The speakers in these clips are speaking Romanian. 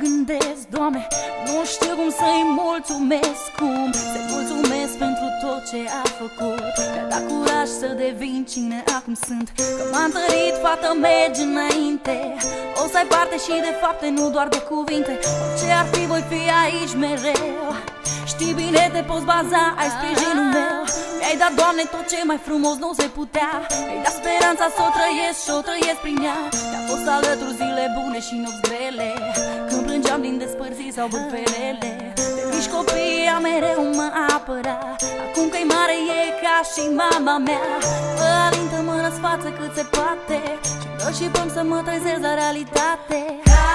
gândesc, Doamne, nu știu cum să-i mulțumesc. Cum să-i mulțumesc pentru tot ce a făcut, că a dat curaj să devin cine acum sunt. Că m-a întărit, fată, mergi înainte. O să ai parte și de fapte, nu doar de cuvinte. Orice ar fi, voi fi aici mereu. Știi bine, te poți baza, ai sprijinul meu. Mi-ai dat, Doamne, tot ce mai frumos nu se putea. Mi-ai dat speranța să o trăiesc și o trăiesc prin ea. Mi-a fost alături zile bune și nopți grele, când plângeam din despărțiri sau bârfelele. De mici copii a mereu mă apăra. Acum că-i mare e ca și mama mea. Mă alintă, mă răsfață cât se poate și dă și până să mă trezesc la realitate. Ca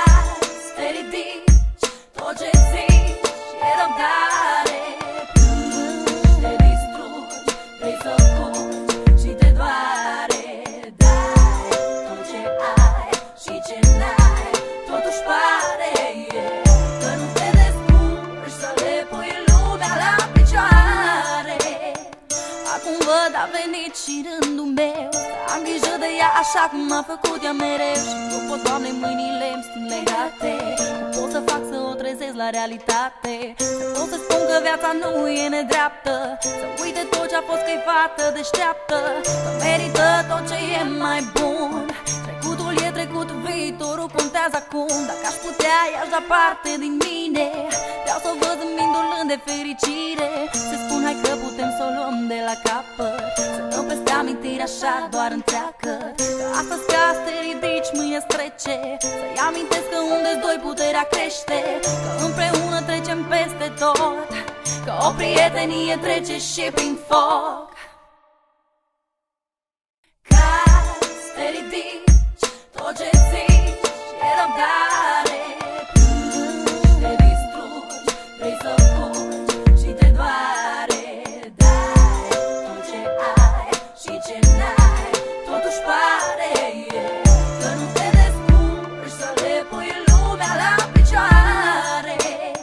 să te ridici, tot ce zici e răbdare. Plângi, te distrugi, vrei să fugi și te doare. Dai tot ce ai și ce n-ai, totuși pare că nu te descurci să le pui lumea la picioare. Acum văd, a venit și rândul meu să am grijă de ea așa cum a făcut ea mereu. Și nu pot, Doamne, mâinile îmi sting legate. Nu pot să fac să o trezesc la realitate. Să pot să spun că viața nu e nedreaptă, să uite tot ce a fost, că-i fată deșteaptă, că merită tot ce e mai bun. Trecutul e trecut, viitorul contează acum. Dacă aș putea, i-aș da parte din mine. Vreau să o văd zâmbindu-l de fericire. Să spun, hai că putem să o luăm de la capăt, să dăm peste amintiri așa doar întreagă. Că astăzi ca să te ridici, mâine-ți trece. Să-i amintesc că unde-s doi puterea crește, că împreună trecem peste tot, că o prietenie trece și prin foc. Ca să te ridici, tot ce zici e răbdare.